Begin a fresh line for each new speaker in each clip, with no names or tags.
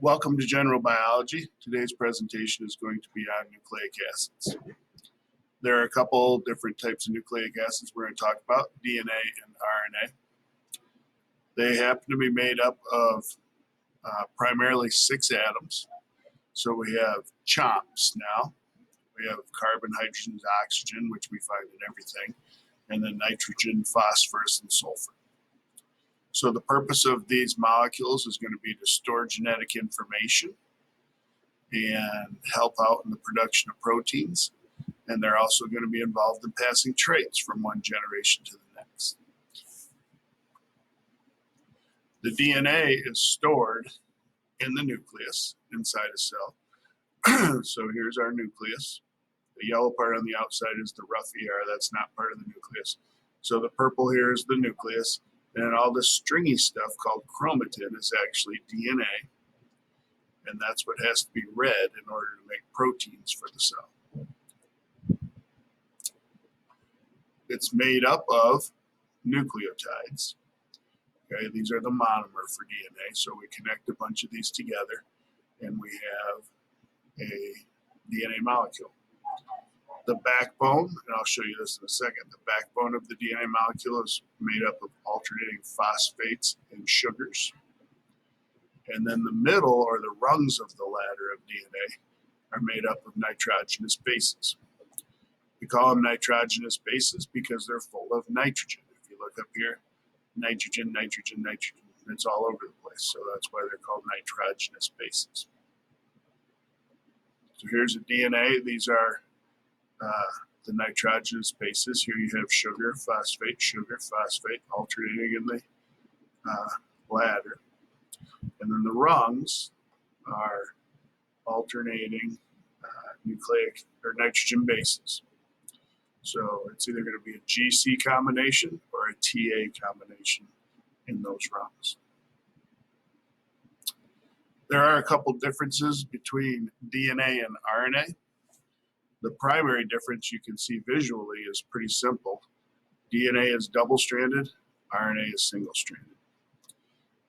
Welcome to General Biology. Today's presentation is going to be on nucleic acids. There are a couple different types of nucleic acids we're going to talk about, DNA and RNA. They happen to be made up of primarily 6 atoms. So we have CHOMPs now. We have carbon, hydrogen, oxygen, which we find in everything, and then nitrogen, phosphorus, and sulfur. So the purpose of these molecules is going to be to store genetic information and help out in the production of proteins. And they're also going to be involved in passing traits from one generation to the next. The DNA is stored in the nucleus inside a cell. So here's our nucleus. The yellow part on the outside is the rough ER. That's not part of the nucleus. So the purple here is the nucleus. And all this stringy stuff called chromatin is actually DNA. And that's what has to be read in order to make proteins for the cell. It's made up of nucleotides. Okay, these are the monomer for DNA. So we connect a bunch of these together and we have a DNA molecule. The backbone, and I'll show you this in a second, the backbone of the DNA molecule is made up of alternating phosphates and sugars. And then the middle, or the rungs of the ladder of DNA, are made up of nitrogenous bases. We call them nitrogenous bases because they're full of nitrogen. If you look up here, nitrogen, nitrogen, nitrogen, it's all over the place. So that's why they're called nitrogenous bases. So here's a DNA. These are the nitrogenous bases. Here you have sugar, phosphate, alternating in the ladder. And then the rungs are alternating nucleic or nitrogen bases. So it's either going to be a GC combination or a TA combination in those rungs. There are a couple differences between DNA and RNA. The primary difference you can see visually is pretty simple. DNA is double-stranded, RNA is single-stranded.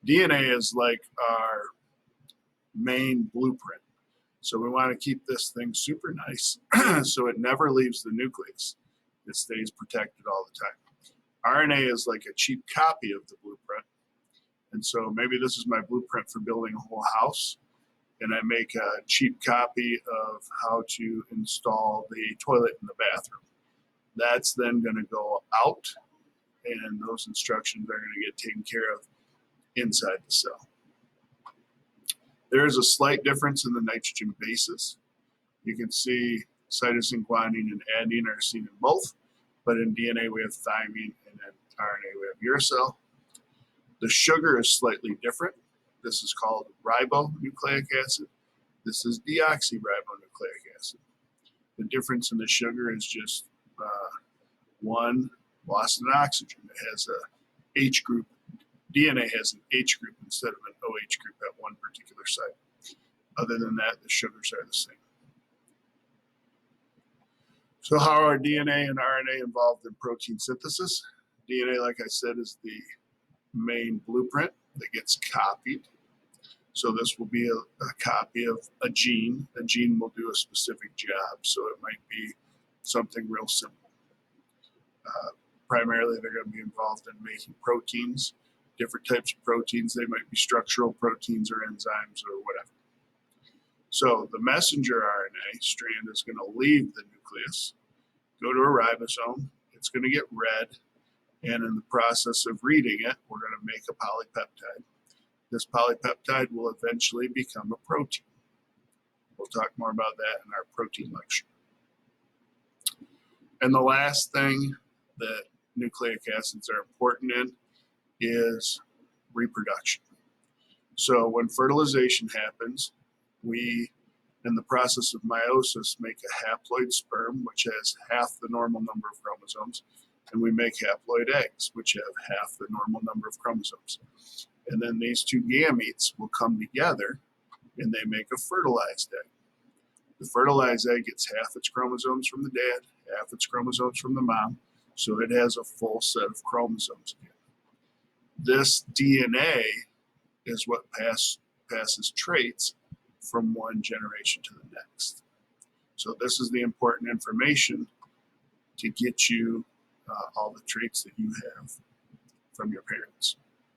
DNA is like our main blueprint. So we want to keep this thing super nice so it never leaves the nucleus. It stays protected all the time. RNA is like a cheap copy of the blueprint. And so maybe this is my blueprint for building a whole house. And I make a cheap copy of how to install the toilet in the bathroom. That's then going to go out, and those instructions are going to get taken care of inside the cell. There is a slight difference in the nitrogen bases. You can see cytosine, guanine, and adenine are seen in both, but in DNA we have thymine, and in RNA we have uracil. The sugar is slightly different. This is called ribonucleic acid. This is deoxyribonucleic acid. The difference in the sugar is just one lost an oxygen. It has a H group. DNA has an H group instead of an OH group at one particular site. Other than that, the sugars are the same. So how are DNA and RNA involved in protein synthesis? DNA, like I said, is the main blueprint that gets copied. So this will be a copy of a gene. A gene will do a specific job, so it might be something real simple. Primarily, they're going to be involved in making proteins, different types of proteins. They might be structural proteins or enzymes or whatever. So the messenger RNA strand is going to leave the nucleus, go to a ribosome. It's going to get read, and in the process of reading it, we're going to make a polypeptide. This polypeptide will eventually become a protein. We'll talk more about that in our protein lecture. And the last thing that nucleic acids are important in is reproduction. So when fertilization happens, we, in the process of meiosis, make a haploid sperm, which has half the normal number of chromosomes, and we make haploid eggs, which have half the normal number of chromosomes. And then these two gametes will come together and they make a fertilized egg. The fertilized egg gets half its chromosomes from the dad, half its chromosomes from the mom, so it has a full set of chromosomes again. This DNA is what passes traits from one generation to the next. So this is the important information to get you all the traits that you have from your parents.